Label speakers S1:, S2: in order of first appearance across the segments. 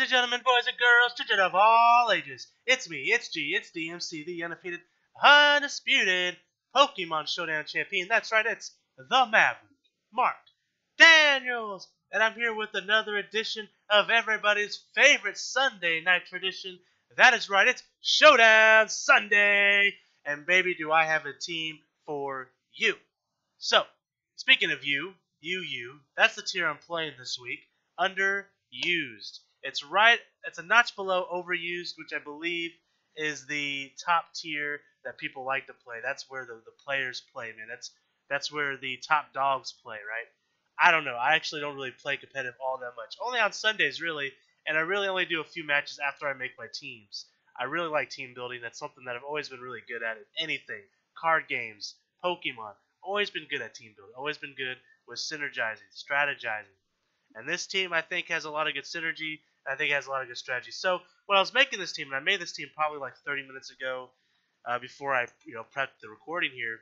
S1: and gentlemen, boys and girls, children of all ages, it's me, it's G, it's DMC, the undefeated, undisputed Pokemon Showdown champion. That's right, it's the Maverick, Mark Daniels, and I'm here with another edition of everybody's favorite Sunday night tradition. That is right, it's Showdown Sunday, and baby, do I have a team for you. So, speaking of you, that's the tier I'm playing this week, underused. It's a notch below overused, which I believe is the top tier that people like to play. That's where the players play, man. That's where the top dogs play, right? I don't know. I actually don't really play competitive all that much. Only on Sundays, really, and I really only do a few matches after I make my teams. I really like team building. That's something that I've always been really good at anything. Card games, Pokemon. Always been good at team building. Always been good with synergizing, strategizing. And this team, I think, has a lot of good synergy. I think it has a lot of good strategy. So when I was making this team, and I made this team probably like 30 minutes ago, before I prepped the recording here,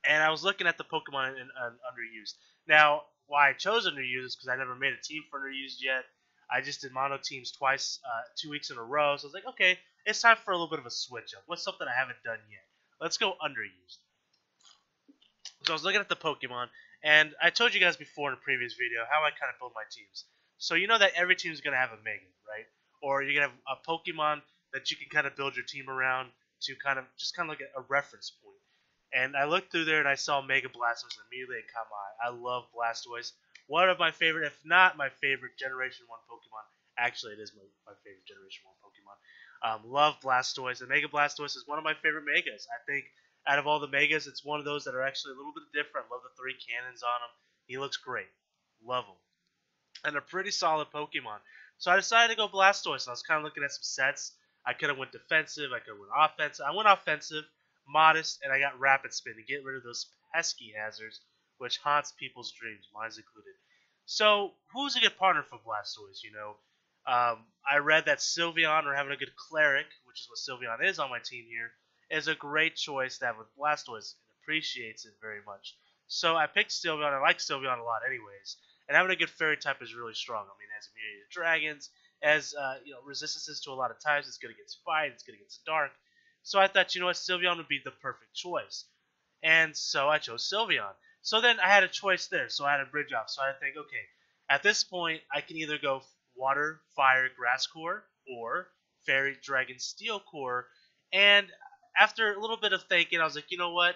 S1: and I was looking at the Pokemon in underused. Now, why I chose underused is because I never made a team for underused yet. I just did mono teams twice, 2 weeks in a row. So I was like, okay, it's time for a little bit of a switch up. What's something I haven't done yet? Let's go underused. So I was looking at the Pokemon, and I told you guys before in a previous video how I kind of build my teams. So you know that every team is going to have a Mega, right? Or you're going to have a Pokemon that you can kind of build your team around to kind of like a reference point. And I looked through there and I saw Mega Blastoise, and immediately it caught my eye. I love Blastoise. One of my favorite, if not my favorite, Generation 1 Pokemon. Actually, it is my favorite Generation 1 Pokemon. Love Blastoise. And Mega Blastoise is one of my favorite Megas. I think out of all the Megas, it's one of those that are actually a little bit different. Love the 3 cannons on him. He looks great. Love him. And a pretty solid Pokemon. So I decided to go Blastoise. I was kind of looking at some sets. I could have went defensive. I could have went offensive. I went offensive, modest, and I got Rapid Spin to get rid of those pesky hazards, which haunts people's dreams, mine's included. So who's a good partner for Blastoise? I read that Sylveon, or having a good Cleric, which is what Sylveon is on my team here, is a great choice to have with Blastoise. It appreciates it very much. So I picked Sylveon. I like Sylveon a lot anyways. And having a good Fairy type is really strong. I mean, it has immunity to dragons, has resistances to a lot of types. It's good against fire. It's good against dark. So I thought, Sylveon would be the perfect choice. And so I chose Sylveon. So then I had a choice there. So I had a bridge off. So I had to think, okay, at this point, I can either go Water, Fire, Grass Core, or Fairy, Dragon, Steel Core. And after a little bit of thinking, I was like, you know what?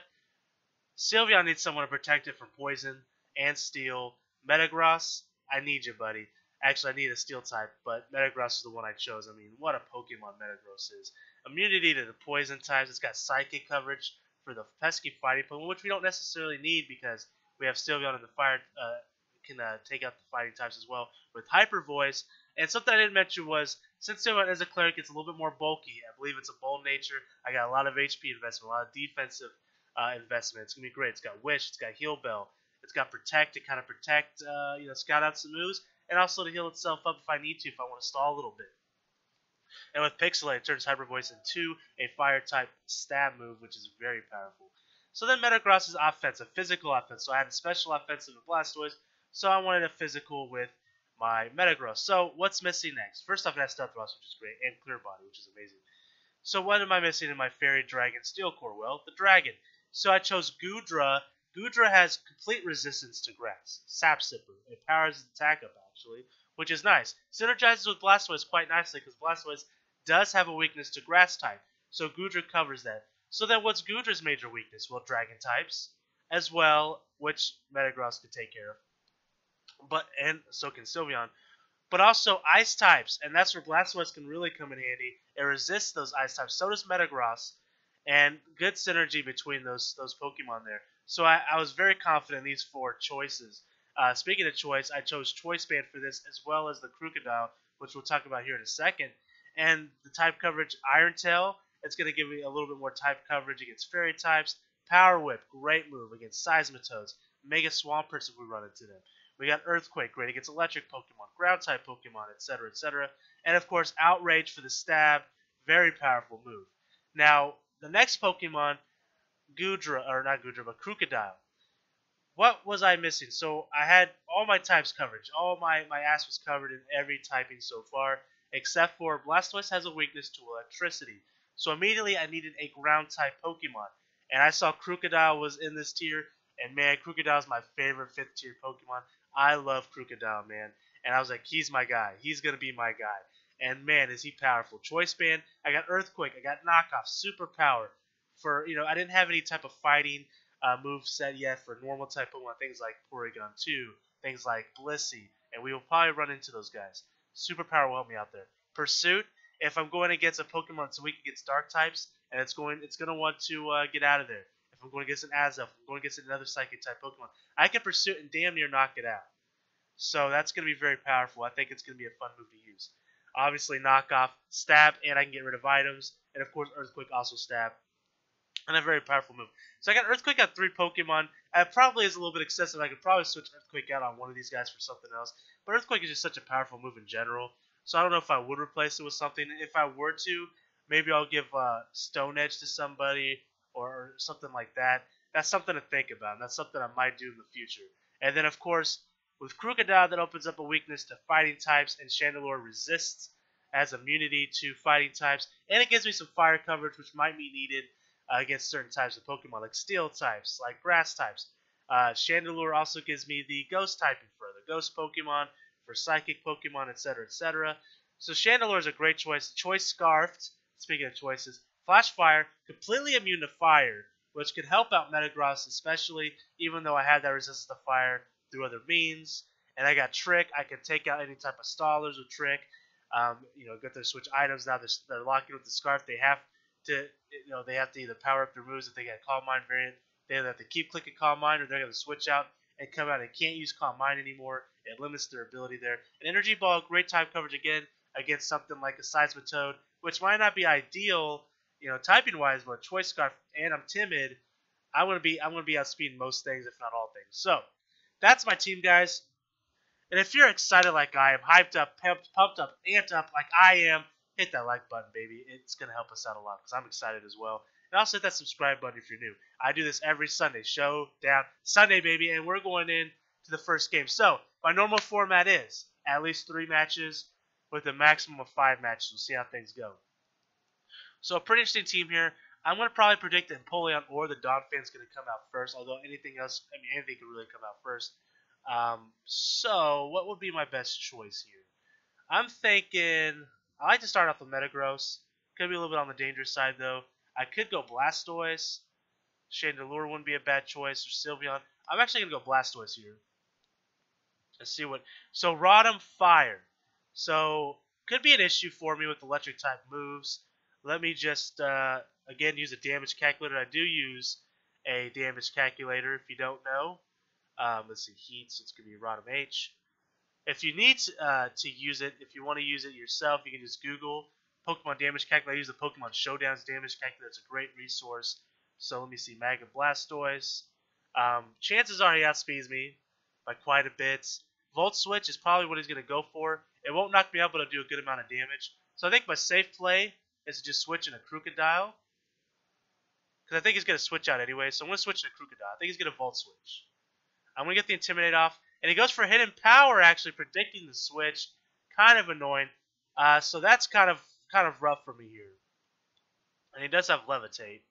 S1: Sylveon needs someone to protect it from poison and steel. Metagross, I need you, buddy. Actually, I need a steel type, but Metagross is the one I chose. I mean, what a Pokemon Metagross is. Immunity to the poison types. It's got psychic coverage for the pesky fighting Pokemon, which we don't necessarily need because we have Sylveon in the fire. Can take out the fighting types as well with Hyper Voice. And something I didn't mention was, since Sylveon as a Cleric gets a little bit more bulky, I believe it's a bold nature. I got a lot of HP investment, a lot of defensive investment. It's gonna be great. It's got Wish, it's got Heal Bell, it's got Protect to kind of protect, scout out some moves, and also to heal itself up if I need to, if I want to stall a little bit. And with Pixelate, it turns Hyper Voice into a Fire type stab move, which is very powerful. So then Metagross is offensive, physical offense. So I had a special offensive with Blastoise, so I wanted a physical with my Metagross. So what's missing next? First off, it has Stealth Rocks, which is great, and Clear Body, which is amazing. So what am I missing in my Fairy, Dragon, Steel Core? Well, the Dragon. So I chose Goodra. Goodra has complete resistance to grass. Sap Sipper. It powers its attack up, actually, which is nice. Synergizes with Blastoise quite nicely because Blastoise does have a weakness to grass type. So Goodra covers that. So then what's Goodra's major weakness? Well, dragon types as well, which Metagross could take care of. And so can Sylveon. But also ice types, and that's where Blastoise can really come in handy. It resists those ice types. So does Metagross. And good synergy between those Pokemon there. So I was very confident in these 4 choices. Speaking of choice, I chose Choice Band for this, as well as the Crocodile, which we'll talk about here in a second. And the type coverage, Iron Tail, it's going to give me a little bit more type coverage against Fairy types. Power Whip, great move against Seismitoads. Mega Swampert if we run into them. We got Earthquake, great against electric Pokemon, ground type Pokemon, etc., etc. And of course, Outrage for the stab, very powerful move. Now, the next Pokemon, Crocodile. what was I missing? So I had all my types coverage. All my ass was covered in every typing so far, except for Blastoise has a weakness to electricity. So immediately I needed a ground type Pokemon. And I saw Crocodile was in this tier, and man, Crocodile is my favorite 5th tier Pokemon. I love Crocodile, man. And I was like, he's my guy. He's going to be my guy. And man, is he powerful. Choice Band, I got Earthquake, I got Knockoff, Super Power. For, I didn't have any type of fighting move set yet for normal type Pokemon, things like Porygon 2, things like Blissey, and we will probably run into those guys. Superpower will help me out there. Pursuit, if I'm going against a Pokemon that's weak against Dark types, and it's going to want to get out of there. If I'm going against an Azelf, if I'm going against another Psychic type Pokemon, I can Pursuit and damn near knock it out. So that's going to be very powerful. I think it's going to be a fun move to use. Obviously, knock off, stab, and I can get rid of items, and of course, Earthquake also stab. And a very powerful move. So I got Earthquake on 3 Pokemon. It probably is a little bit excessive. I could probably switch Earthquake out on one of these guys for something else. But Earthquake is just such a powerful move in general. So I don't know if I would replace it with something. If I were to, maybe I'll give Stone Edge to somebody or something like that. That's something to think about. And that's something I might do in the future. And then, of course, with Crocodile, that opens up a weakness to fighting types. And Chandelure resists as immunity to fighting types. And it gives me some fire coverage, which might be needed against certain types of Pokemon, like Steel types, like Grass types. Chandelure also gives me the Ghost typing for the Ghost Pokemon, for Psychic Pokemon, etc., etc. So Chandelure is a great choice. Choice Scarfed, speaking of choices, Flash Fire, completely immune to fire, which could help out Metagross, especially even though I had that resistance to fire through other means. And I got Trick. I can take out any type of stallers with Trick. Get their switch items now. They're locking with the Scarf. They have to, they have to either power up their moves if they get a Calm Mind variant. They either have to keep clicking Calm Mind, or they're going to switch out and come out and can't use Calm Mind anymore. It limits their ability there. An Energy Ball, great type coverage again against something like a Seismitoad, which might not be ideal, typing wise, but Choice Scarf and I'm timid. I'm gonna be outspeeding most things, if not all things. So that's my team, guys. And if you're excited like I am, hyped up, pumped up, amped up like I am, hit that like button, baby. It's going to help us out a lot because I'm excited as well. And also hit that subscribe button if you're new. I do this every Sunday. Showdown Sunday, baby. And we're going in to the first game. So my normal format is at least 3 matches with a maximum of 5 matches. We'll see how things go. So a pretty interesting team here. I'm going to probably predict that Empoleon or the Donphan's going to come out first. Although anything else, anything could really come out first. So what would be my best choice here? I'm thinking I like to start off with Metagross. Could be a little bit on the dangerous side though. I could go Blastoise. Chandelure wouldn't be a bad choice, or Sylveon. I'm actually gonna go Blastoise here. Let's see what. So Rotom Fire. So could be an issue for me with electric type moves. Let me just again use a damage calculator. I do use a damage calculator if you don't know. Let's see, Heat, so it's going to be Rotom H. If you need to use it, if you want to use it yourself, you can just Google Pokemon Damage Calculator. I use the Pokemon Showdown's Damage Calculator. It's a great resource. So let me see, Mega Blastoise. Chances are he outspeeds me by quite a bit. Volt Switch is probably what he's going to go for. It won't knock me out, but it'll do a good amount of damage. So I think my safe play is to just switch in a Crocodile. Because I think he's going to switch out anyway. So I'm going to switch in a Crocodile. I think he's going to Volt Switch. I'm going to get the Intimidate off. And he goes for Hidden Power, actually, predicting the switch. Kind of annoying. So that's kind of rough for me here. And he does have Levitate.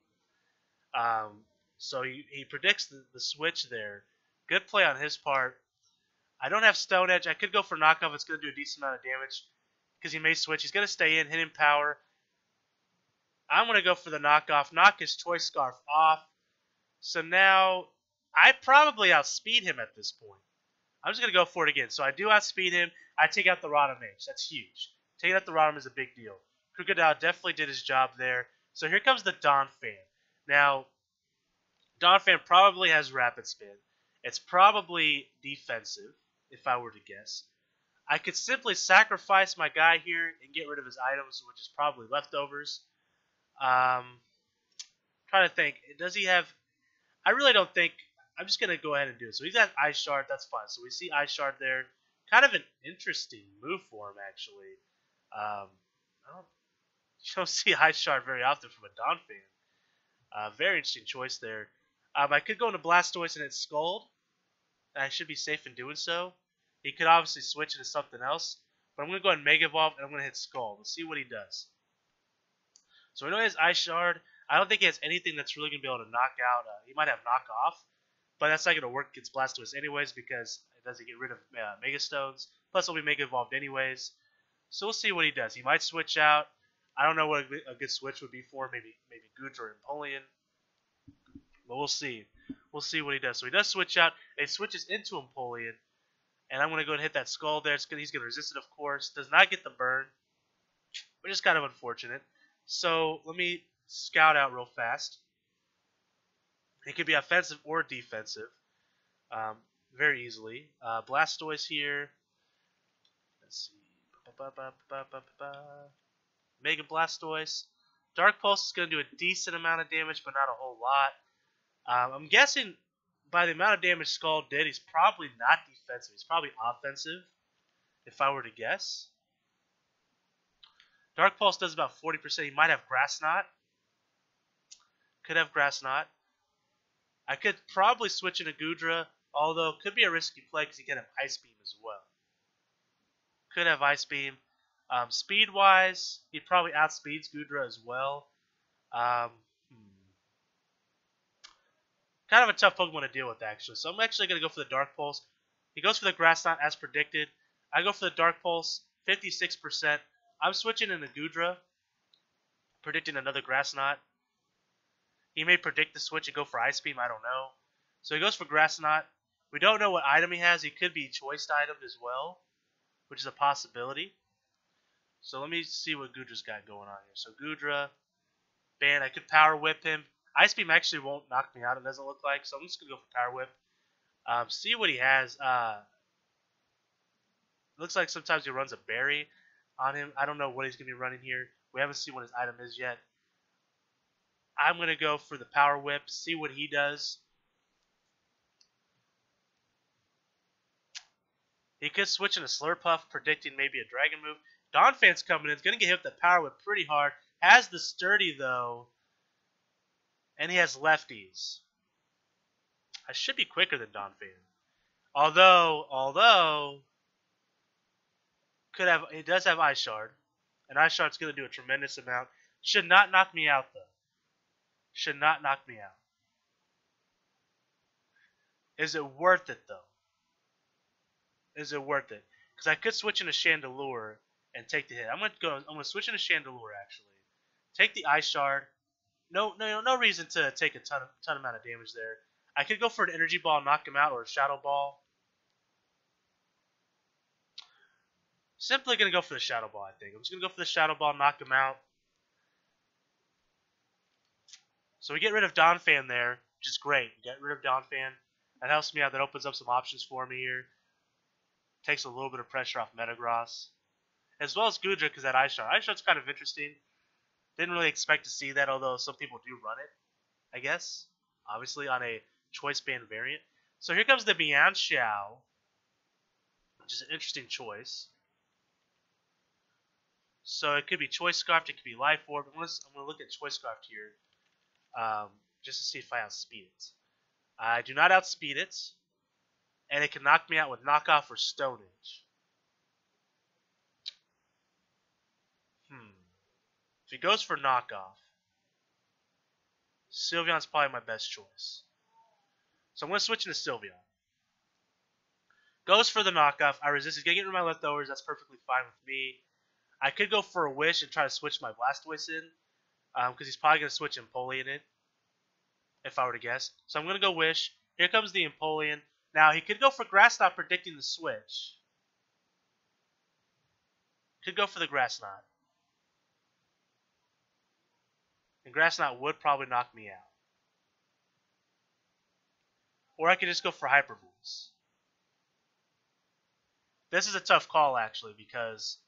S1: So he predicts the switch there. Good play on his part. I don't have Stone Edge. I could go for Knockoff. It's going to do a decent amount of damage. Because he may switch. He's going to stay in. Hidden Power. I'm going to go for the Knockoff. Knock his Choice Scarf off. So now I probably outspeed him at this point. I'm just going to go for it again. So I do outspeed him. I take out the Rotom H. That's huge. Taking out the Rotom is a big deal. Crocodile definitely did his job there. So here comes the Donphan. Now, Donphan probably has Rapid Spin. It's probably defensive, if I were to guess. I could simply sacrifice my guy here and get rid of his items, which is probably leftovers. Trying to think. Does he have... I really don't think... I'm just going to go ahead and do it. So he's got Ice Shard. That's fine. So we see Ice Shard there. Kind of an interesting move for him, actually. You don't see Ice Shard very often from a Donphan. Very interesting choice there. I could go into Blastoise and hit Scald. I should be safe in doing so. He could obviously switch into something else, but I'm going to go ahead and Mega Evolve, and I'm going to hit Skull. Let's see what he does. So we know he has Ice Shard. I don't think he has anything that's really going to be able to knock out. He might have Knock Off, but that's not going to work against Blastoise anyways because it doesn't get rid of Mega Stones. Plus, he'll be Mega Evolved anyways. So we'll see what he does. He might switch out. I don't know what a good switch would be for. Maybe Goodra or Empoleon. But we'll see. We'll see what he does. So he does switch out. And he switches into Empoleon. And I'm going to go and hit that Skull there. He's going to resist it, of course. Does not get the burn, which is kind of unfortunate. So let me scout out real fast. It could be offensive or defensive very easily. Blastoise here. Let's see. Mega Blastoise. Dark Pulse is going to do a decent amount of damage, but not a whole lot. I'm guessing by the amount of damage Skull did, he's probably not defensive. He's probably offensive, if I were to guess. Dark Pulse does about 40%. He might have Grass Knot. Could have Grass Knot. I could probably switch into Goodra, although it could be a risky play because he can have Ice Beam as well. Could have Ice Beam. Speed-wise, he probably outspeeds Goodra as well. Kind of a tough Pokemon to deal with, actually. So I'm actually going to go for the Dark Pulse. He goes for the Grass Knot as predicted. I go for the Dark Pulse, 56%. I'm switching into Goodra, predicting another Grass Knot. He may predict the switch and go for Ice Beam. I don't know. So he goes for Grass Knot. We don't know what item he has. He could be choiced itemed as well, which is a possibility. So let me see what Goodra's got going on here. So Goodra, Ban. I could Power Whip him. Ice Beam actually won't knock me out, it doesn't look like. So I'm just going to go for Power Whip. See what he has. Looks like sometimes he runs a Berry on him. I don't know what he's going to be running here. We haven't seen what his item is yet. I'm going to go for the Power Whip, see what he does. He could switch into Slurpuff, predicting maybe a Dragon move. Donphan's coming in. It's going to get hit with the Power Whip pretty hard. Has the Sturdy, though. And he has Lefties. I should be quicker than Donphan. Although, he does have Ice Shard. And Ice Shard's going to do a tremendous amount. Should not knock me out, though. Should not knock me out. Is it worth it, though? Is it worth it? Because I could switch into Chandelure and take the hit. I'm gonna switch into Chandelure actually. Take the Ice Shard. No reason to take a ton amount of damage there. I could go for an Energy Ball, knock him out, or a Shadow Ball. Simply gonna go for the Shadow Ball. I think I'm just gonna go for the Shadow Ball, knock him out. So we get rid of Donphan there, which is great. We get rid of Donphan. That helps me out. That opens up some options for me here. Takes a little bit of pressure off Metagross. As well as Goodra because that Ice Shard. Ice Shard's kind of interesting. Didn't really expect to see that, although some people do run it, I guess. Obviously on a Choice Band variant. So here comes the Mienshao, which is an interesting choice. So it could be Choice Scarf, it could be Life Orb. I'm going to look at Choice Scarf here. Just to see if I outspeed it. I do not outspeed it. And it can knock me out with Knockoff or Stonage. If he goes for Knockoff, Sylveon's probably my best choice. So I'm going to switch into Sylveon. Goes for the Knockoff. I resist. He's going to get rid of my leftovers. That's perfectly fine with me. I could go for a Wish and try to switch my Blastoise in. Because he's probably going to switch Empoleon in. If I were to guess. So I'm going to go Wish. Here comes the Empoleon. Now, he could go for Grass Knot, predicting the switch. Could go for the Grass Knot. And Grass Knot would probably knock me out. Or I could just go for Hyper Voice. This is a tough call, actually, because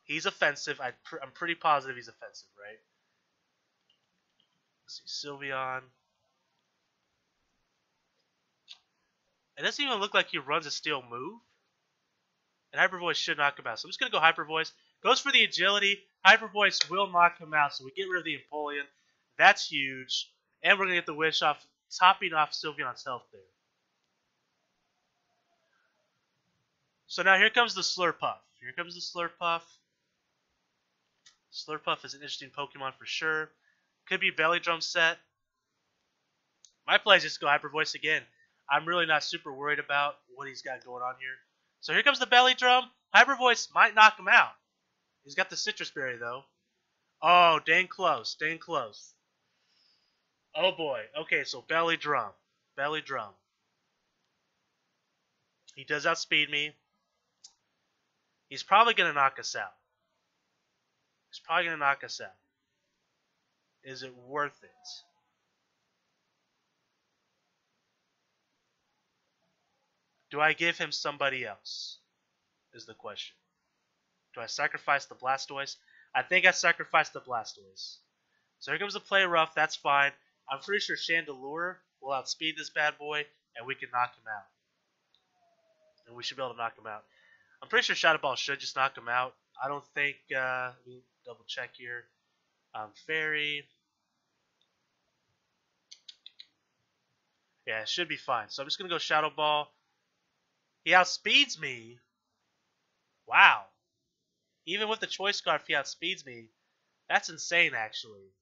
S1: he's offensive. I'm pretty positive he's offensive, right? Let's see, Sylveon. It doesn't even look like he runs a Steel move. And Hyper Voice should knock him out. So I'm just going to go Hyper Voice. Goes for the Agility. Hyper Voice will knock him out. So we get rid of the Empoleon. That's huge. And we're going to get the Wish off, topping off Sylveon's health there. So now here comes the Slurpuff. Here comes the Slurpuff. Slurpuff is an interesting Pokemon for sure. Could be Belly Drum set. My play is just go Hyper Voice again. I'm really not super worried about what he's got going on here. So here comes the Belly Drum. Hyper Voice might knock him out. He's got the Citrus Berry though. Oh, dang close. Dang close. Oh boy. Okay, so Belly Drum. Belly Drum. He does outspeed me. He's probably going to knock us out. He's probably going to knock us out. Is it worth it? Do I give him somebody else? Is the question. Do I sacrifice the Blastoise? I think I sacrificed the Blastoise. So here comes the Play Rough. That's fine. I'm pretty sure Chandelure will outspeed this bad boy, and we can knock him out. And we should be able to knock him out. I'm pretty sure Shadow Ball should just knock him out. I don't think... let me double check here. Fairy. Yeah, it should be fine. So I'm just going to go Shadow Ball. He outspeeds me. Wow. Even with the Choice Scarf, he outspeeds me. That's insane, actually.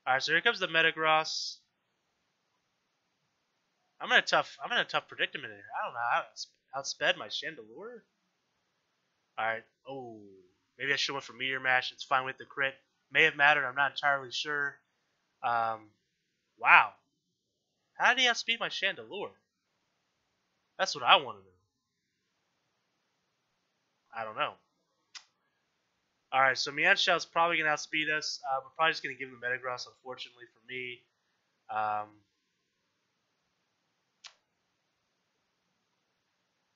S1: Alright, so here comes the Metagross. I'm in a tough predicament here. I don't know how to outsped my Chandelure. Alright. Oh. Maybe I should have went for Meteor Mash. It's fine with the crit. May have mattered. I'm not entirely sure. Wow. How did he outspeed my Chandelure? That's what I want to know. I don't know. Alright, so Mienshow's probably going to outspeed us. We're probably just going to give him Metagross, unfortunately for me.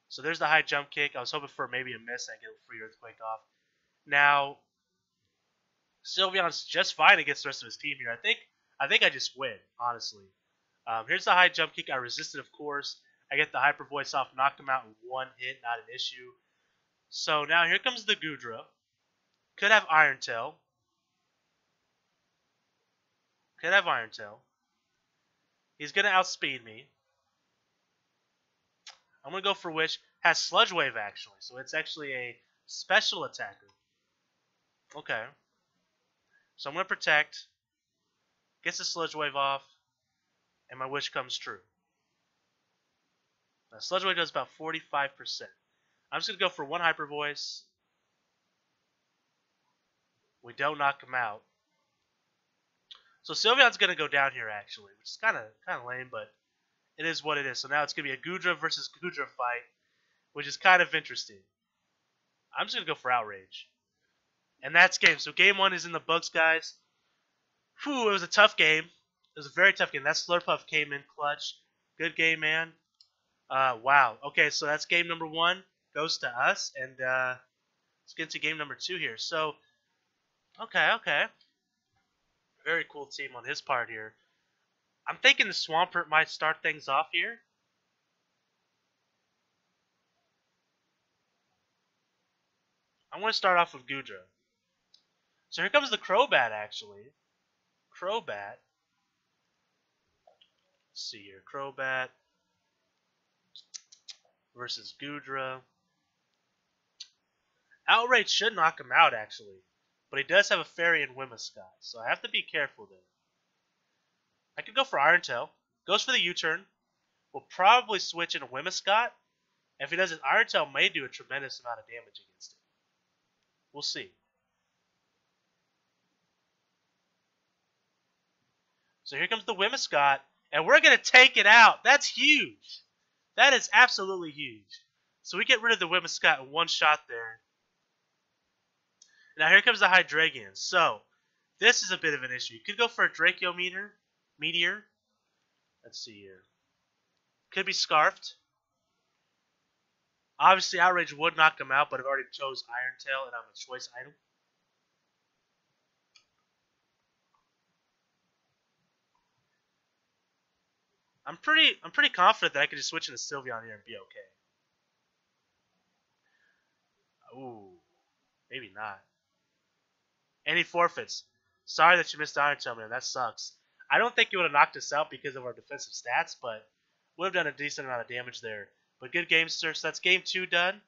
S1: So there's the high jump kick. I was hoping for maybe a miss and get a free Earthquake off. Now, Sylveon's just fine against the rest of his team here. I think I just win, honestly. Here's the high jump kick. I resisted, of course. I get the Hyper Voice off, knocked him out in one hit, not an issue. So now here comes the Goodra. Could have Iron Tail. Could have Iron Tail. He's going to outspeed me. I'm going to go for Wish. Has Sludge Wave, actually. So it's actually a special attacker. Okay. So I'm going to Protect. Gets the Sludge Wave off. And my wish comes true. Now, Sludge Wave does about 45%. I'm just going to go for one Hyper Voice. We don't knock him out. So Sylveon's going to go down here, actually, which is kind of lame, but it is what it is. So now it's going to be a Goodra versus Goodra fight, which is kind of interesting. I'm just going to go for Outrage. And that's game. So game one is in the books, guys. Whew, it was a tough game. It was a very tough game. That Slurpuff came in clutch. Good game, man. Wow. Okay, so that's game number one. Goes to us. And let's get to game number two here. So, okay. Very cool team on his part here. I'm thinking the Swampert might start things off here. I'm going to start off with Goodra. So here comes the Crobat, actually. Crobat. Let's see here. Crobat versus Goodra. Outrage should knock him out, actually. But he does have a Fairy and Whimsicott, so I have to be careful there. I could go for Iron Tail. Goes for the U-turn. We'll probably switch into Whimsicott. If he does it, Iron Tail may do a tremendous amount of damage against him. We'll see. So here comes the Whimsicott, and we're going to take it out. That's huge. That is absolutely huge. So we get rid of the Whimsicott in one shot there. Now here comes the Hydreigon. So this is a bit of an issue. You could go for a Draco Meteor. Let's see here. Could be Scarfed. Obviously Outrage would knock him out, but I've already chose Iron Tail and I'm a choice item. I'm pretty confident that I could just switch into Sylveon here and be okay. Ooh, maybe not. And he forfeits. Sorry that you missed Iron Tail, man. That sucks. I don't think he would have knocked us out because of our defensive stats, but would have done a decent amount of damage there. But good game, sir. So that's game two done.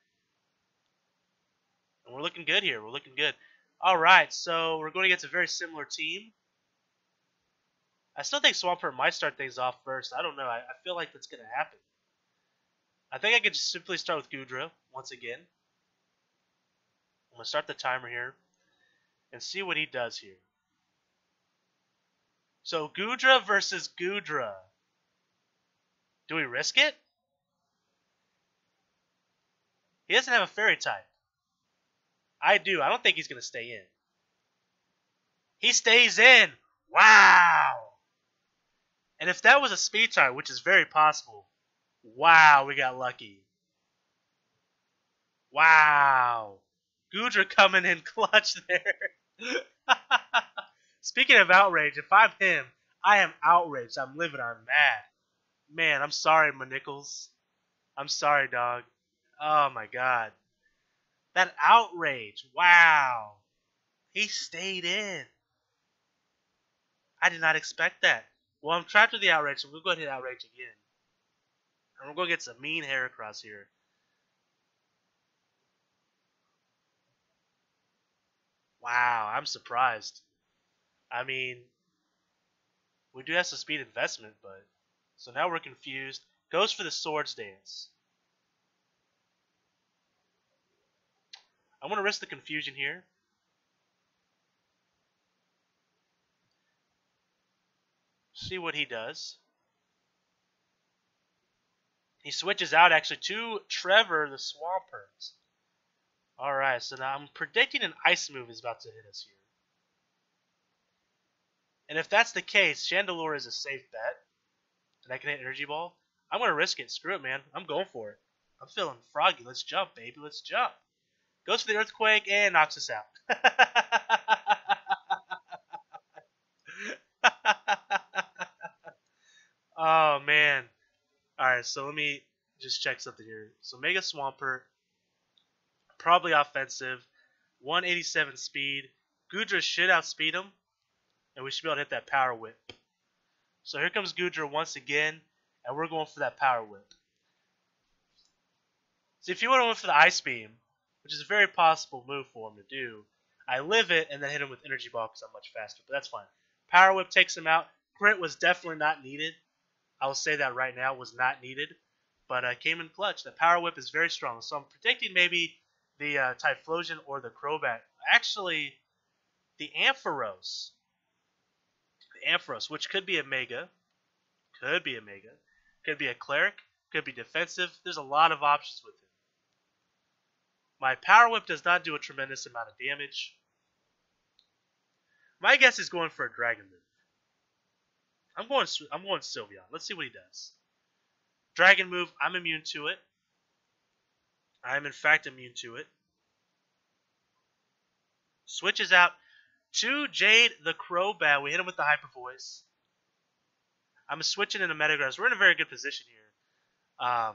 S1: And we're looking good here. We're looking good. All right, so we're going against a very similar team. I still think Swampert might start things off first. I don't know. I feel like that's going to happen. I think I could just simply start with Goodra once again. I'm going to start the timer here and see what he does here. So Goodra versus Goodra. Do we risk it? He doesn't have a fairy type. I do. I don't think he's going to stay in. He stays in. Wow. And if that was a speed type, which is very possible, wow, we got lucky. Wow. Goodra coming in clutch there. Speaking of outrage, if I'm him, I am outraged. I'm livid. I'm mad. Man, I'm sorry, Manickles. I'm sorry, dog. Oh, my God. That outrage. Wow. He stayed in. I did not expect that. Well, I'm trapped with the outrage, so we'll go ahead and outrage again. And we're going to get some mean Heracross here. Wow, I'm surprised. I mean, we do have some speed investment, but... So now we're confused. Goes for the Swords Dance. I'm going to risk the confusion here. See what he does. He switches out actually to Trevor the Swampert. Alright, so now I'm predicting an ice move is about to hit us here. And if that's the case, Chandelure is a safe bet. And I can hit Energy Ball. I'm going to risk it. Screw it, man. I'm going for it. I'm feeling froggy. Let's jump, baby. Let's jump. Goes for the Earthquake and knocks us out. Oh, man. Alright, so let me just check something here. So Mega Swampert, probably offensive, 187 speed. Goodra should outspeed him, and we should be able to hit that Power Whip. So here comes Goodra once again, and we're going for that Power Whip. See, if you would have went for the Ice Beam, which is a very possible move for him to do, I live it and then hit him with Energy Ball because I'm much faster, but that's fine. Power Whip takes him out. Crit was definitely not needed. I will say that right now, was not needed, but came in clutch. The Power Whip is very strong, so I'm predicting maybe the Typhlosion or the Crobat. Actually, the Ampharos. The Ampharos, which could be a Mega. Could be a Mega. Could be a Cleric. Could be defensive. There's a lot of options with it. My Power Whip does not do a tremendous amount of damage. My guess is going for a Dragon move. I'm going Sylveon. Let's see what he does. Dragon move, I'm immune to it. I am in fact immune to it. Switches out to Jade the Crobat. We hit him with the Hyper Voice. I'm switching into Metagross. We're in a very good position here.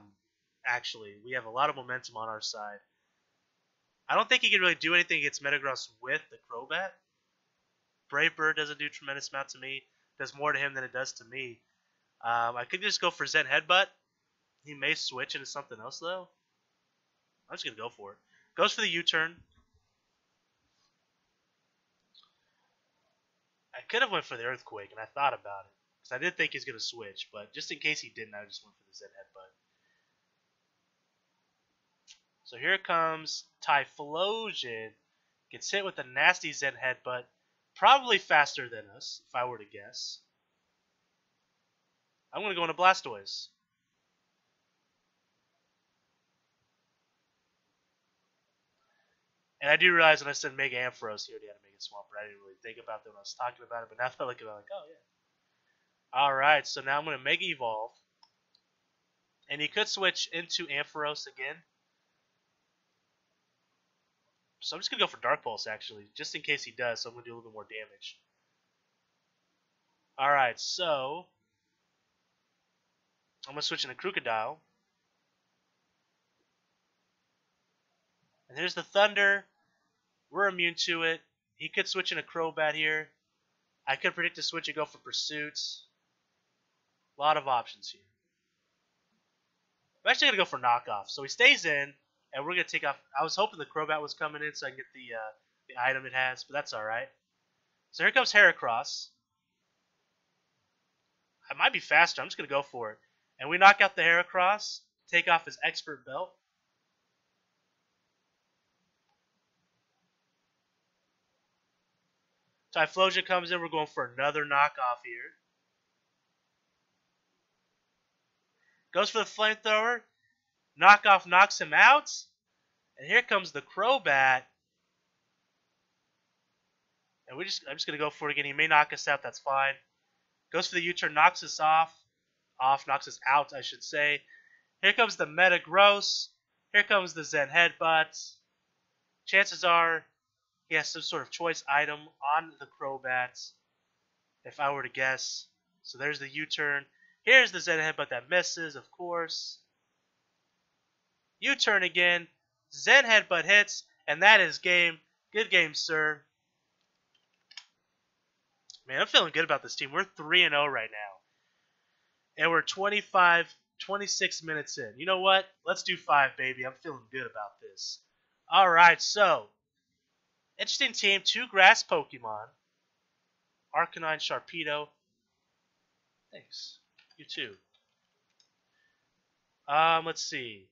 S1: Actually, we have a lot of momentum on our side. I don't think he can really do anything against Metagross with the Crobat. Brave Bird doesn't do a tremendous amount to me. Does more to him than it does to me. I could just go for Zen Headbutt. He may switch into something else, though. I'm just going to go for it. Goes for the U-turn. I could have went for the Earthquake, and I thought about it. Because I did think he's going to switch, but just in case he didn't, I just went for the Zen Headbutt. So here comes Typhlosion. Gets hit with a nasty Zen Headbutt. Probably faster than us, if I were to guess. I'm going to go into Blastoise. And I do realize when I said Mega Ampharos, he already had a Mega Swampert. I didn't really think about that when I was talking about it, but now that I look at it, I'm like, oh yeah. Alright, so now I'm going to Mega Evolve. And he could switch into Ampharos again. So I'm just going to go for Dark Pulse, actually, just in case he does, so I'm going to do a little bit more damage. Alright, so I'm going to switch into Crocodile. And here's the Thunder. We're immune to it. He could switch into Crobat here. I could predict a switch and go for Pursuits. A lot of options here. I'm actually going to go for Knockoff. So he stays in, And we're going to take off. I was hoping the Crobat was coming in so I can get the item it has, but that's alright. So here comes Heracross. I might be faster. I'm just going to go for it. And we knock out the Heracross, take off his Expert Belt. Typhlosion comes in. We're going for another knockoff here. Goes for the Flamethrower. Knockoff knocks him out. And here comes the Crobat. And I'm just going to go for it again. He may knock us out. That's fine. Goes for the U-turn. Knocks us off. Knocks us out, I should say. Here comes the Metagross. Here comes the Zen Headbutt. Chances are he has some sort of choice item on the Crobat, if I were to guess. So there's the U-turn. Here's the Zen Headbutt that misses, of course. U-turn again. Zen Headbutt hits, and that is game. Good game, sir. Man, I'm feeling good about this team. We're 3-0 right now. And we're 26 minutes in. You know what? Let's do 5, baby. I'm feeling good about this. All right, so interesting team. 2 grass Pokemon. Arcanine, Sharpedo. Thanks. You too. Let's see.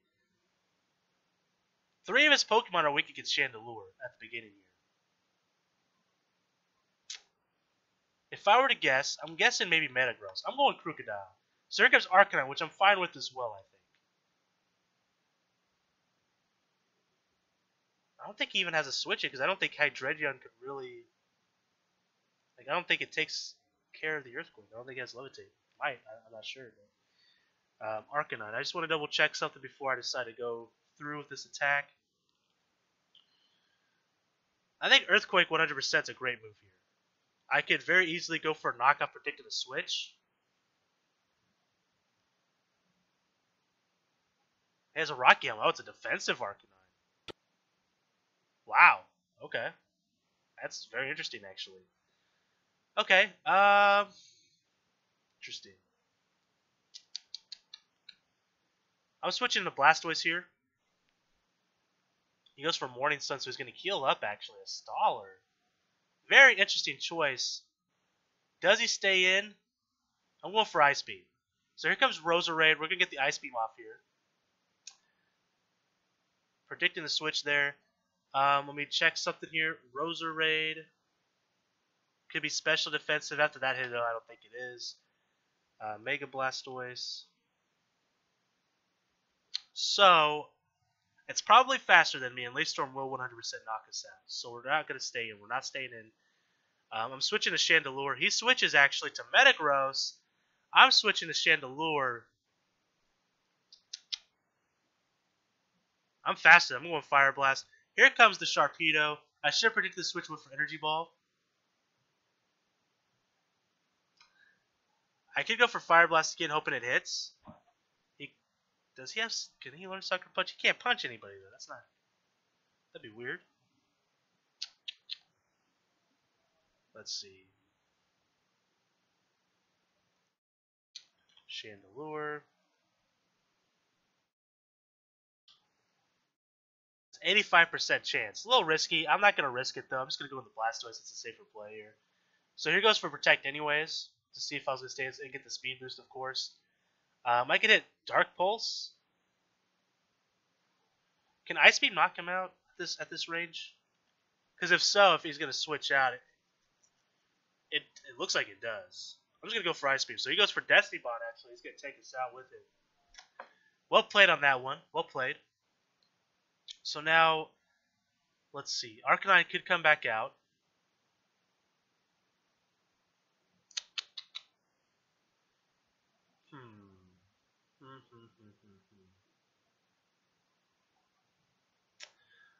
S1: 3 of his Pokemon are weak against Chandelure at the beginning here. If I were to guess, I'm guessing maybe Metagross. I'm going Crocodile. So here comes Arcanine, which I'm fine with as well, I think. I don't think he even has a switch because I don't think Hydreigon could really... I don't think it takes care of the Earthquake. I don't think it has Levitate. It might. I'm not sure. But, Arcanine. I just want to double check something before I decide to go through with this attack. I think Earthquake 100% is a great move here. I could very easily go for a knockoff predicting a switch. He has a Rocky Helmet. Oh, it's a defensive Arcanine. Wow. Okay. That's very interesting, actually. Okay. Interesting. I'm switching to Blastoise here. He goes for Morning Sun, so he's going to heal up, actually. A Staller. Very interesting choice. Does he stay in? I'm going for Ice Beam. So here comes Roserade. We're going to get the Ice Beam off here. Predicting the switch there. Let me check something here. Roserade. Could be special defensive. After that hit, though, I don't think it is. Mega Blastoise. So, it's probably faster than me, and Leaf Storm will 100% knock us out. So we're not going to stay in. We're not staying in. I'm switching to Chandelure. He switches, actually, to Metagross. I'm switching to Chandelure. I'm faster. I'm going Fire Blast. Here comes the Sharpedo. I should have predicted the switch move for Energy Ball. I could go for Fire Blast again, hoping it hits. Does he have... Can he learn Sucker Punch? He can't punch anybody, though. That's not... That'd be weird. Let's see. Chandelure. It's 85% chance. A little risky. I'm not going to risk it, though. I'm just going to go with the Blastoise. It's a safer play here. So here goes for Protect anyways. To see if I was going to stay and get the speed boost, of course. I could hit Dark Pulse. Can Ice Beam knock him out at this range? Because if so, if he's going to switch out, it looks like it does. I'm just going to go for Ice Beam. So he goes for Destiny Bond, actually. He's going to take us out with it. Well played on that one. Well played. So now, let's see. Arcanine could come back out.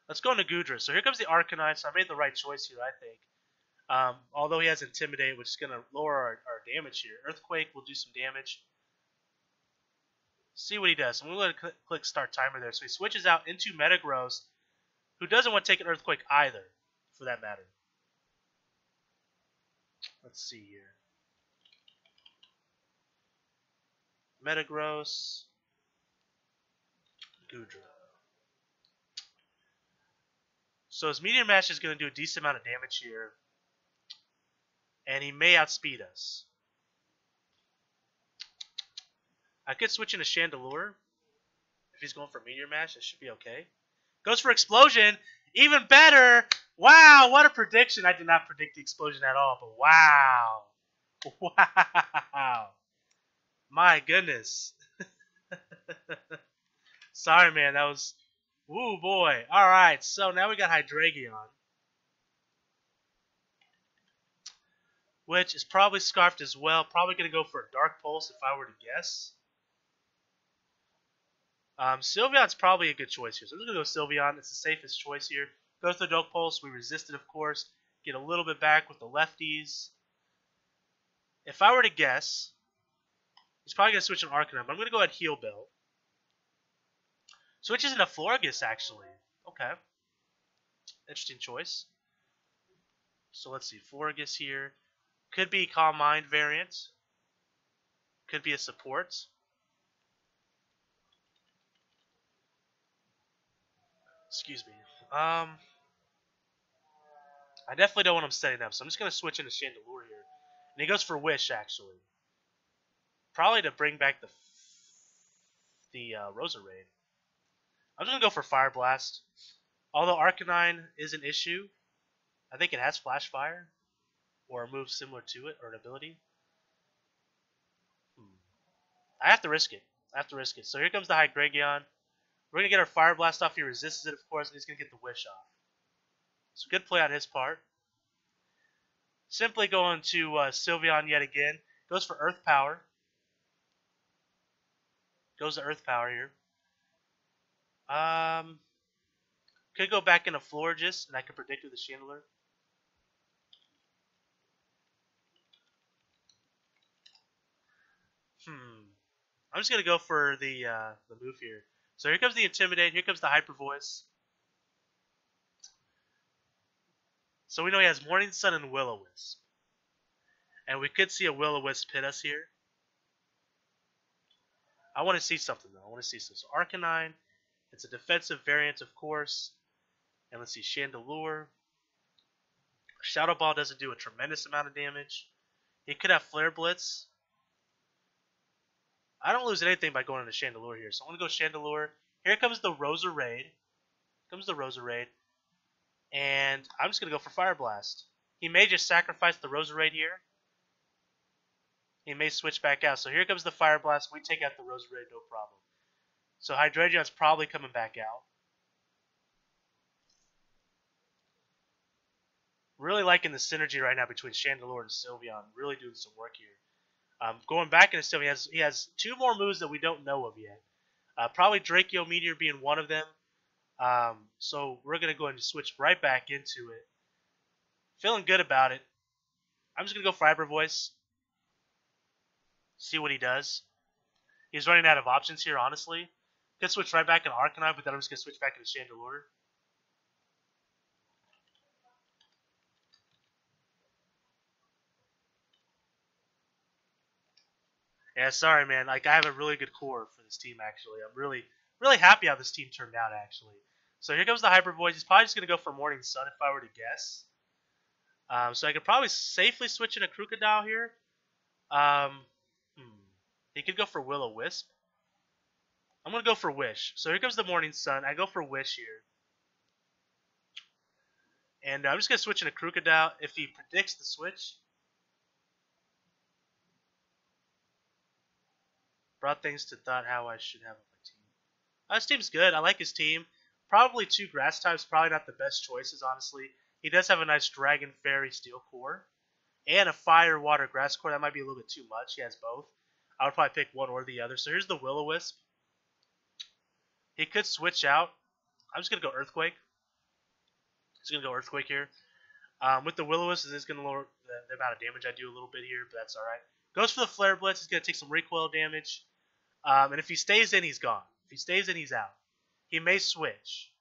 S1: Let's go into Gudra. So here comes the Arcanine. So I made the right choice here, I think. Although he has Intimidate, which is going to lower our damage here. Earthquake will do some damage. See what he does. I'm going to click Start Timer there. So he switches out into Metagross, who doesn't want to take an Earthquake either, for that matter. Let's see here. Metagross. Gudra. So his Meteor Mash is going to do a decent amount of damage here. And he may outspeed us. I could switch into Chandelure. If he's going for Meteor Mash, it should be okay. Goes for Explosion. Even better. Wow, what a prediction. I did not predict the Explosion at all, but wow. Wow. My goodness. Sorry, man. That was... Woo, boy. Alright, so now we got Hydreigon. Which is probably Scarfed as well. Probably going to go for a Dark Pulse if I were to guess. Sylveon's probably a good choice here. So I'm just going to go Sylveon. It's the safest choice here. Goes to the Dark Pulse. We resist it, of course. Get a little bit back with the lefties. If I were to guess, he's probably going to switch an Arcanine. But I'm going to go ahead and Heal Bell. Switches into Florges, actually. Okay. Interesting choice. So let's see. Florges here. Could be Calm Mind variant. Could be a support. Excuse me. I definitely don't want him setting up, so I'm just going to switch into Chandelure here. And he goes for Wish, actually. Probably to bring back the Roserade. I'm just going to go for Fire Blast. Although Arcanine is an issue, I think it has Flash Fire. Or a move similar to it, or an ability. I have to risk it. So here comes the Hydreigon. We're going to get our Fire Blast off. He resists it, of course, and he's going to get the Wish off. So good play on his part. Simply going to Sylveon yet again. Goes for Earth Power. Goes to Earth Power here. Could go back into Florges, and I could predict with the Chandelure. I'm just going to go for the move here. So here comes the Intimidate. Here comes the Hyper Voice. So we know he has Morning Sun and Will-O-Wisp. And we could see a Will-O-Wisp hit us here. I want to see something, though. So Arcanine. It's a defensive variant, of course. And let's see, Chandelure. Shadow Ball doesn't do a tremendous amount of damage. He could have Flare Blitz. I don't lose anything by going into Chandelure here. So I'm going to go Chandelure. Here comes the Roserade. And I'm just going to go for Fire Blast. He may just sacrifice the Roserade here. He may switch back out. So here comes the Fire Blast. We take out the Roserade, no problem. So Hydreigion's probably coming back out. Really liking the synergy right now between Chandelure and Sylveon. Really doing some work here. Going back into Sylveon, he has two more moves that we don't know of yet. Probably Draco Meteor being one of them. So we're going to go ahead and switch right back into it. Feeling good about it. I'm just going to go for Hyper Voice. See what he does. He's running out of options here, honestly. Could switch right back into Arcanine, but then I'm just going to switch back into Chandelure. Yeah, sorry, man. Like, I have a really good core for this team, actually. I'm really, really happy how this team turned out, actually. So here comes the Hyper Voice. He's probably just going to go for Morning Sun if I were to guess. So I could probably safely switch in a Crocodile here. He could go for Will-O-Wisp. I'm going to go for Wish. So here comes the Morning Sun. I go for Wish here. And I'm just going to switch in a Crocodile if he predicts the switch. Brought things to thought how I should have my team. This team's good. I like his team. Probably two grass types. Probably not the best choices, honestly. He does have a nice Dragon, Fairy, Steel core. And a Fire, Water, Grass core. That might be a little bit too much. He has both. I would probably pick one or the other. So here's the Will-O-Wisp. He could switch out. I'm just going to go Earthquake. He's going to go Earthquake here. With the Will-O-Wisp, it's going to lower the amount of damage I do a little bit here, but that's alright. Goes for the Flare Blitz. He's going to take some recoil damage. And if he stays in, he's gone. If he stays in, he's out. He may switch.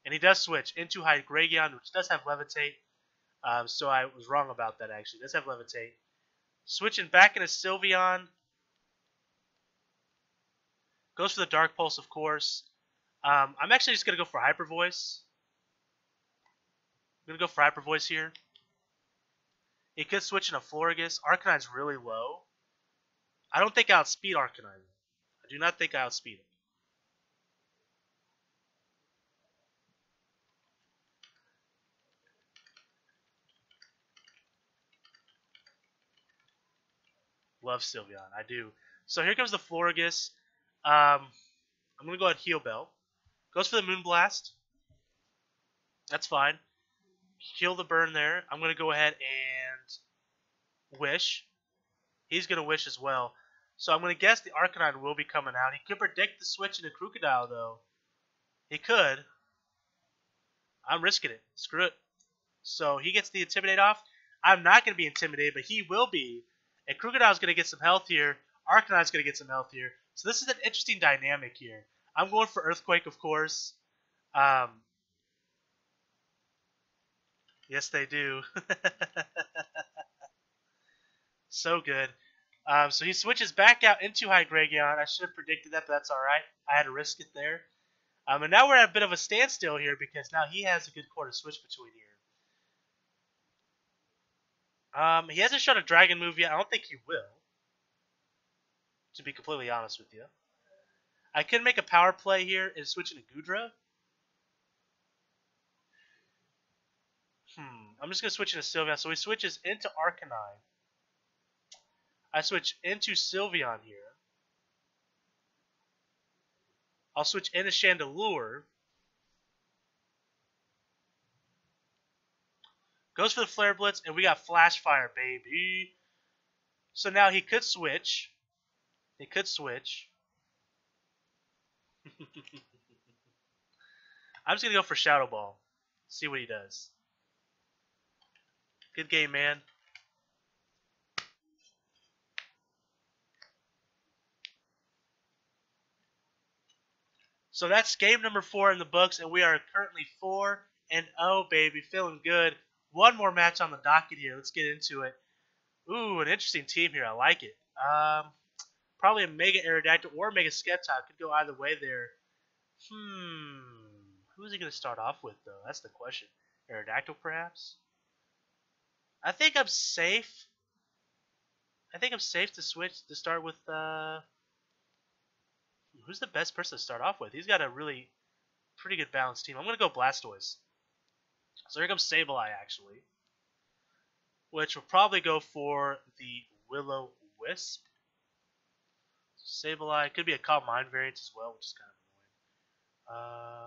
S1: And he does switch into Hydreigon, which does have Levitate. So I was wrong about that, actually. It does have Levitate. Switching back into Sylveon. Goes for the Dark Pulse, of course. I'm actually just going to go for Hyper Voice. going to go for Hyper Voice here. He could switch into Florigus. Arcanine's really low. I don't think I outspeed Arcanine. I do not think I outspeed him. Love Sylveon. I do. So here comes the Florigus. I'm going to go ahead and Heal Bell. Goes for the Moonblast. That's fine. Heal the burn there. I'm going to go ahead and Wish. He's going to Wish as well. So I'm going to guess the Arcanine will be coming out. He could predict the switch into Crocodile, though. He could. I'm risking it. Screw it. So he gets the Intimidate off. I'm not going to be intimidated, but he will be. And Crocodile's going to get some health here. Arcanine's going to get some health here. So this is an interesting dynamic here. I'm going for Earthquake, of course. Yes, they do. So good. So he switches back out into Hydreigon. I should have predicted that, but that's alright. I had to risk it there. And now we're at a bit of a standstill here because now he has a good core to switch between here. He hasn't shown a Dragon move yet. I don't think he will, to be completely honest with you. I could make a power play here and switch into Goodra. I'm just going to switch into Sylveon. So he switches into Arcanine. I switch into Sylveon here. I'll switch into Chandelure. Goes for the Flare Blitz, and we got Flash Fire, baby. So now he could switch. He could switch. I'm just going to go for Shadow Ball. See what he does. Good game, man. So that's game number 4 in the books, and we are currently 4-0, baby. Feeling good. One more match on the docket here. Let's get into it. Ooh, an interesting team here. I like it. Probably a Mega Aerodactyl or Mega Sceptile. Could go either way there. Who's he going to start off with, though? That's the question. Aerodactyl, perhaps? I think I'm safe. I think I'm safe to switch to start with. Who's the best person to start off with? He's got a really pretty good balanced team. I'm going to go Blastoise. So here comes Sableye, actually. Which will probably go for the Will-O-Wisp. Sableye could be a Calm Mind variant as well, which is kind of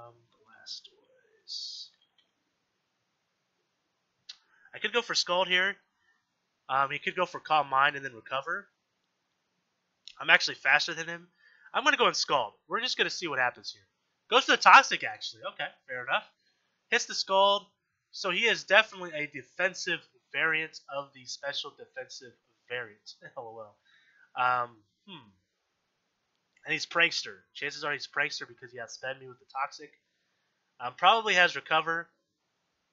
S1: annoying. Blastoise. I could go for Scald here. He could go for Calm Mind and then Recover. I'm actually faster than him. I'm going to go in Scald. We're just going to see what happens here. Goes for the Toxic, actually. Okay, fair enough. Hits the Scald. So he is definitely a defensive variant of the special defensive variant. LOL. And he's Prankster. Chances are he's Prankster because he outsped me with the Toxic. Probably has Recover.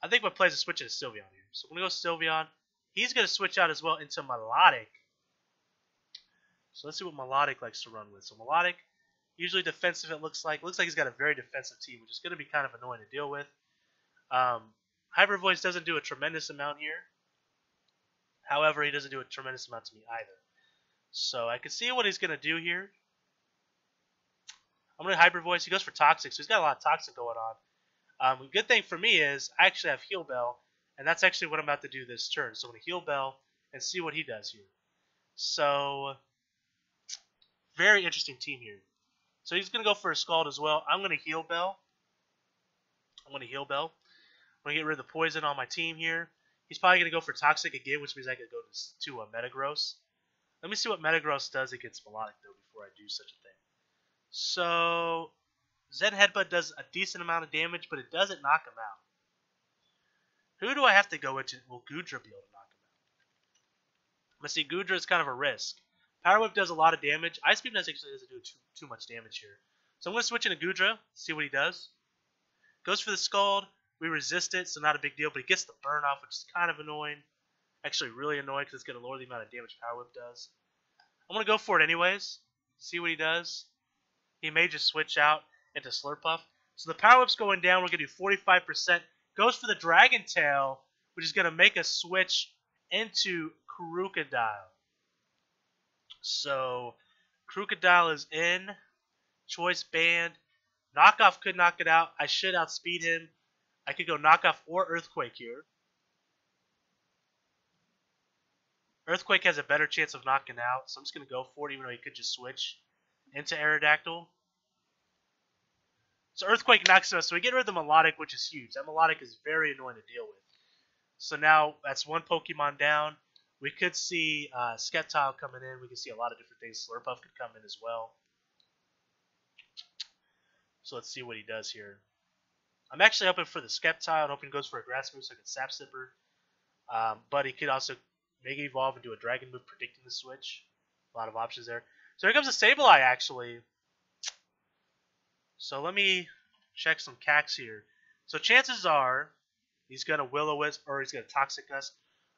S1: I think my play is to switch into Sylveon here. So I'm going to go Sylveon. He's going to switch out as well into Melodic. So let's see what Melodic likes to run with. So Melodic, usually defensive it looks like. Looks like he's got a very defensive team, which is going to be kind of annoying to deal with. Hyper Voice doesn't do a tremendous amount here. However, he doesn't do a tremendous amount to me either. So I can see what he's going to do here. I'm going to Hyper Voice. He goes for Toxic, so he's got a lot of Toxic going on. Good thing for me is I actually have Heal Bell, and that's actually what I'm about to do this turn. So I'm going to Heal Bell and see what he does here. So, very interesting team here. So he's going to go for a Scald as well. I'm going to Heal Bell. I'm going to get rid of the poison on my team here. He's probably going to go for Toxic again, which means I could go to Metagross. Let me see what Metagross does against Melodic, though, before I do such a thing. So, Zen Headbutt does a decent amount of damage, but it doesn't knock him out. Who do I have to go into? Will Goodra be able to knock him out? Let's see, Goodra is kind of a risk. Power Whip does a lot of damage. Ice Beam actually doesn't do too much damage here. So I'm going to switch into Goodra, see what he does. Goes for the Scald. We resist it, so not a big deal, but he gets the burn off, which is kind of annoying. Actually, really annoying because it's going to lower the amount of damage Power Whip does. I'm going to go for it anyways. See what he does. He may just switch out into Slurpuff. So the Power Whip's going down. We're going to do 45% Goes for the Dragon Tail, which is going to make a switch into Crocodile. So, Crocodile is in. Choice banned. Knockoff could knock it out. I should outspeed him. I could go Knockoff or Earthquake here. Earthquake has a better chance of knocking out, so I'm just going to go for it, even though he could just switch into Aerodactyl. So Earthquake knocks him out, so we get rid of the Melodic, which is huge. That Melodic is very annoying to deal with. So now that's one Pokemon down. We could see Sceptile coming in. We could see a lot of different things. Slurpuff could come in as well. So let's see what he does here. I'm actually hoping for the Sceptile. I'm hoping he goes for a Grass move so I can Sap Sipper. But he could also Mega Evolve and do a Dragon move predicting the switch. A lot of options there. So here comes a Sableye, actually. So let me check some Cax here. So chances are he's going to Will-O-Wisp or he's going to Toxic Us.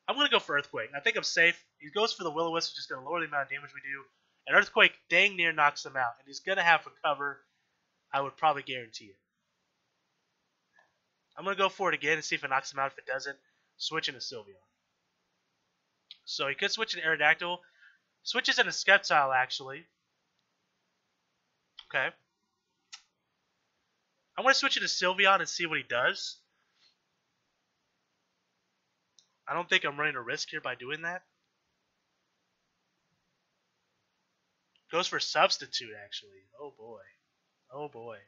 S1: I'm going to go for Earthquake. I think I'm safe. He goes for the Will-O-Wisp, which is going to lower the amount of damage we do. And Earthquake dang near knocks him out. And he's going to have Recover. I would probably guarantee it. I'm going to go for it again and see if it knocks him out. If it doesn't, switch into Sylveon. So he could switch into Aerodactyl. Switches into Sceptile, actually. Okay. I'm going to switch into Sylveon and see what he does. I don't think I'm running a risk here by doing that. Goes for Substitute, actually. Oh, boy. Oh, boy.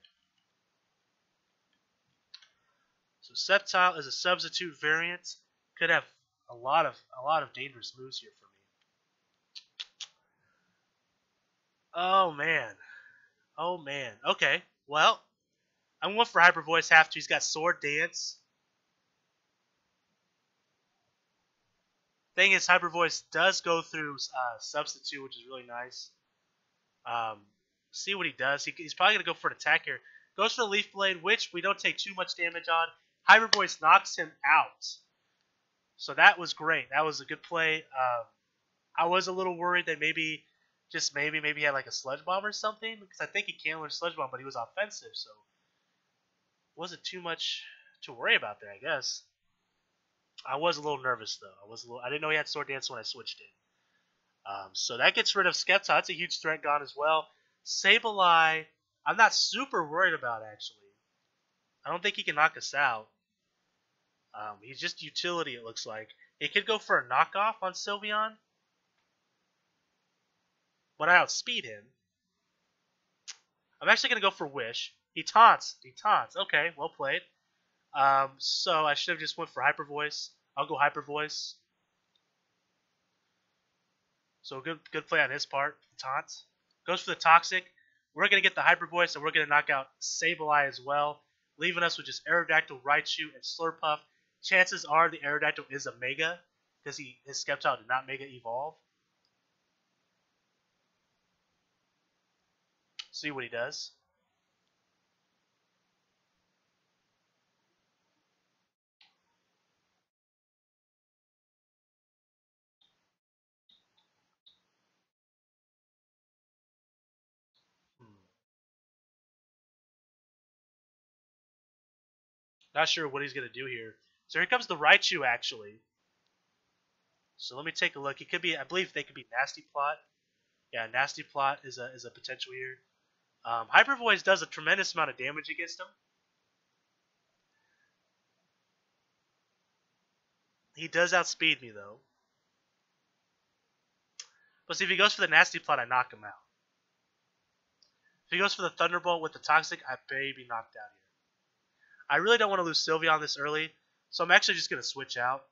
S1: So Sceptile is a substitute variant. Could have a lot of dangerous moves here for me. Oh man. Oh man. Okay. Well, I'm going for Hyper Voice half to. He's got Sword Dance. Thing is, Hyper Voice does go through substitute, which is really nice. See what he does. He's probably going to go for an attack here. Goes for the Leaf Blade, which we don't take too much damage on. Hyper Voice knocks him out. So that was great. That was a good play. I was a little worried that maybe he had like a Sludge Bomb or something. Because I think he can learn Sludge Bomb, but he was offensive. So wasn't too much to worry about there, I guess. I was a little nervous, though. I didn't know he had Sword Dance when I switched in. So that gets rid of Sceptile. That's a huge threat gone as well. Sableye, I'm not super worried about, actually. I don't think he can knock us out. He's just utility, it looks like. He could go for a knockoff on Sylveon. But I outspeed him. I'm actually going to go for Wish. He taunts. Okay, well played. So I should have just went for Hyper Voice. I'll go Hyper Voice. So good play on his part. Taunt. Goes for the Toxic. We're going to get the Hyper Voice, and we're going to knock out Sableye as well, leaving us with just Aerodactyl, Raichu, and Slurpuff. Chances are the Aerodactyl is a Mega, because his Sceptile did not Mega Evolve. See what he does. Not sure what he's going to do here. So here comes the Raichu, actually. So let me take a look. He could be, I believe they could be Nasty Plot. Yeah, Nasty Plot is a potential here. Hyper Voice does a tremendous amount of damage against him. He does outspeed me, though. But see, if he goes for the Nasty Plot, I knock him out. If he goes for the Thunderbolt with the Toxic, I may be knocked out here. I really don't want to lose Sylveon this early, so I'm actually just going to switch out.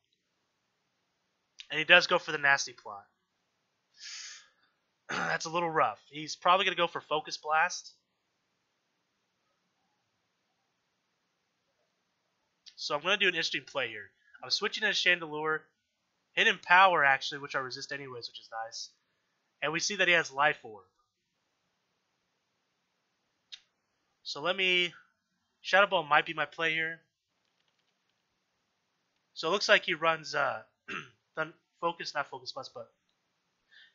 S1: And he does go for the Nasty Plot. That's a little rough. He's probably going to go for Focus Blast. So I'm going to do an interesting play here. I'm switching to Chandelure. Hidden Power, actually, which I resist anyways, which is nice. And we see that he has Life Orb. So let me... Shadow Ball might be my play here. So it looks like he runs Focus, not Focus Blast, but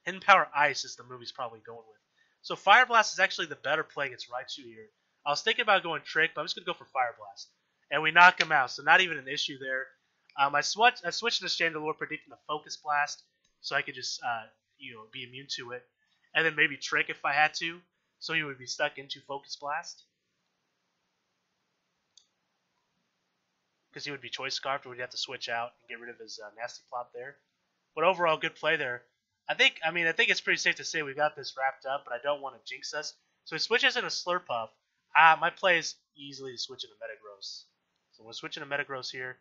S1: Hidden Power Ice is the move he's probably going with. So Fire Blast is actually the better play against Raichu here. I was thinking about going Trick, but I'm just going to go for Fire Blast. and we knock him out. So not even an issue there. I switched to Chandelure predicting the Focus Blast, so I could just be immune to it, and then maybe Trick if I had to, so he would be stuck into Focus Blast. Because he would be Choice Scarfed, or we'd have to switch out and get rid of his Nasty Plot there. But overall, good play there. I think it's pretty safe to say we got this wrapped up, but I don't want to jinx us. So he switches into Slurpuff. My play is easily to switch into Metagross. So we're switching to Metagross here.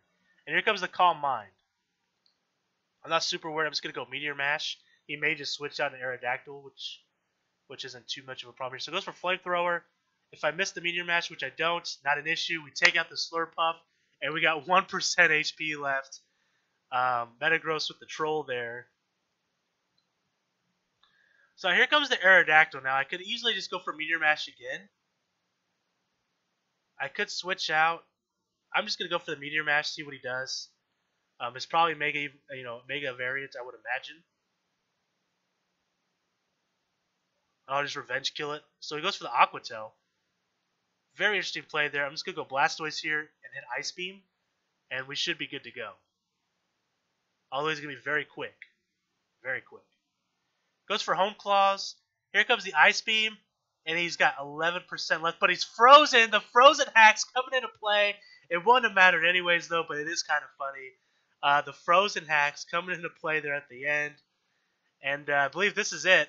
S1: And here comes the Calm Mind. I'm not super worried. I'm just going to go Meteor Mash. He may just switch out an Aerodactyl, which isn't too much of a problem here. So it goes for Flamethrower. If I miss the Meteor Mash, which I don't, not an issue. We take out the Slurpuff, and we got 1% HP left. Metagross with the Troll there. So here comes the Aerodactyl now. I could easily just go for Meteor Mash again. I could switch out. I'm just going to go for the Meteor Mash, see what he does. It's probably Mega variant, I would imagine. I'll just Revenge Kill it. So he goes for the Aqua Tail. Very interesting play there. I'm just going to go Blastoise here and hit Ice Beam. And we should be good to go. Although he's going to be very quick. Very quick. Goes for Home Claws. Here comes the Ice Beam. And he's got 11% left. But he's frozen. The Frozen Hack's coming into play. It wouldn't have mattered anyways, though. But it is kind of funny. The Frozen Hack's coming into play there at the end. And I believe this is it.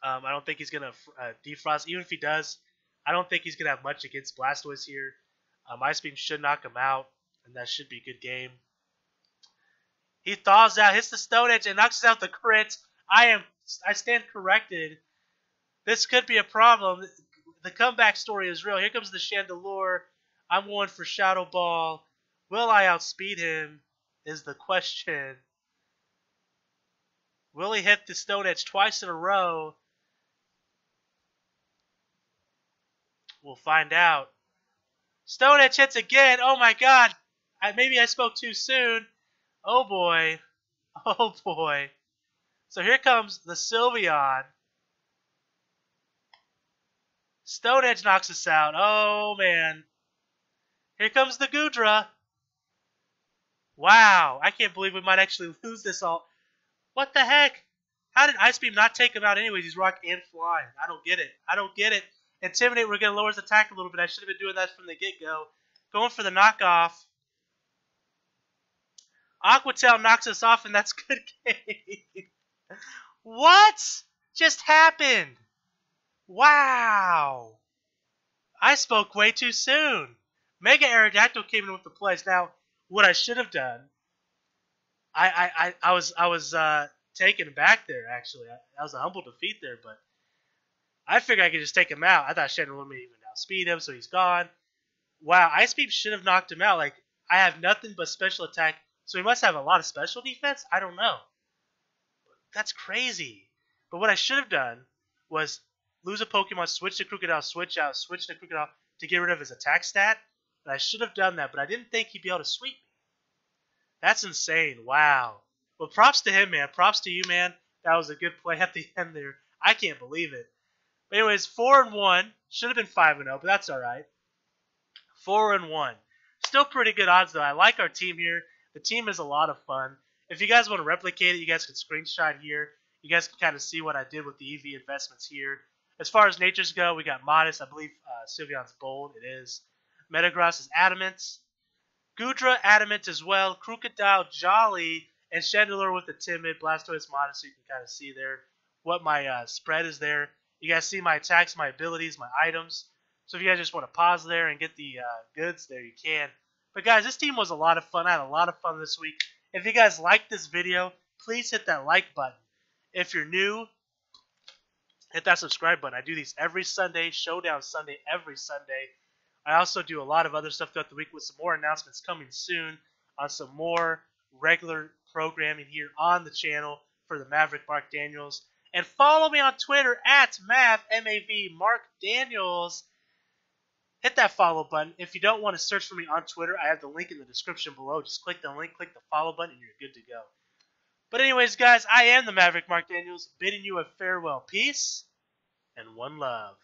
S1: I don't think he's going to defrost. Even if he does, I don't think he's going to have much against Blastoise here. Ice Beam should knock him out. And that should be a good game. He thaws out, hits the Stone Edge, and knocks out the crit. I stand corrected. This could be a problem. The comeback story is real. Here comes the Chandelure. I'm going for Shadow Ball. Will I outspeed him is the question. Will he hit the Stone Edge twice in a row? We'll find out. Stone Edge hits again. Oh my god. Maybe I spoke too soon. Oh boy. Oh boy. So here comes the Sylveon. Stone Edge knocks us out. Oh man. Here comes the Goodra. Wow. I can't believe we might actually lose this all. What the heck? How did Ice Beam not take him out anyways? He's Rock and Flying. I don't get it. I don't get it. Intimidate, we're going to lower his attack a little bit. I should have been doing that from the get-go. Going for the knockoff. Aqua Tail knocks us off, and that's good game. What just happened? Wow. I spoke way too soon. Mega Aerodactyl came in with the plays. Now, what I should have done, I was taken back there, actually. That was a humble defeat there, but I figured I could just take him out. I thought Chandelure may even outspeed him, so he's gone. Wow, Ice Beam should have knocked him out. Like, I have nothing but special attack, so he must have a lot of special defense? I don't know. That's crazy. But what I should have done was lose a Pokemon, switch to Crocodile, switch out, switch to Crocodile to get rid of his attack stat. And I should have done that, but I didn't think he'd be able to sweep me. That's insane. Wow. Well, props to him, man. Props to you, man. That was a good play at the end there. I can't believe it. But anyways, 4-1. Should have been 5-0, but that's all right. 4-1. Still pretty good odds, though. I like our team here. The team is a lot of fun. If you guys want to replicate it, you guys can screenshot here. You guys can kind of see what I did with the EV investments here. As far as natures go, we got Modest. I believe Sylveon's Bold. It is. Metagross is Adamant. Goodra, Adamant as well. Crocodile, Jolly. And Chandelure with the Timid. Blastoise, Modest. So you can kind of see there what my spread is there. You guys see my attacks, my abilities, my items. So if you guys just want to pause there and get the goods there, you can. But guys, this team was a lot of fun. I had a lot of fun this week. If you guys liked this video, please hit that like button. If you're new, hit that subscribe button. I do these every Sunday, Showdown Sunday every Sunday. I also do a lot of other stuff throughout the week with some more announcements coming soon on some more regular programming here on the channel for the Maverick Mark Daniels. And follow me on Twitter at Mav, M-A-V, Mark Daniels. Hit that follow button. If you don't want to search for me on Twitter, I have the link in the description below. Just click the link, click the follow button, and you're good to go. But anyways, guys, I am the Maverick Mark Daniels, bidding you a farewell. Peace and one love.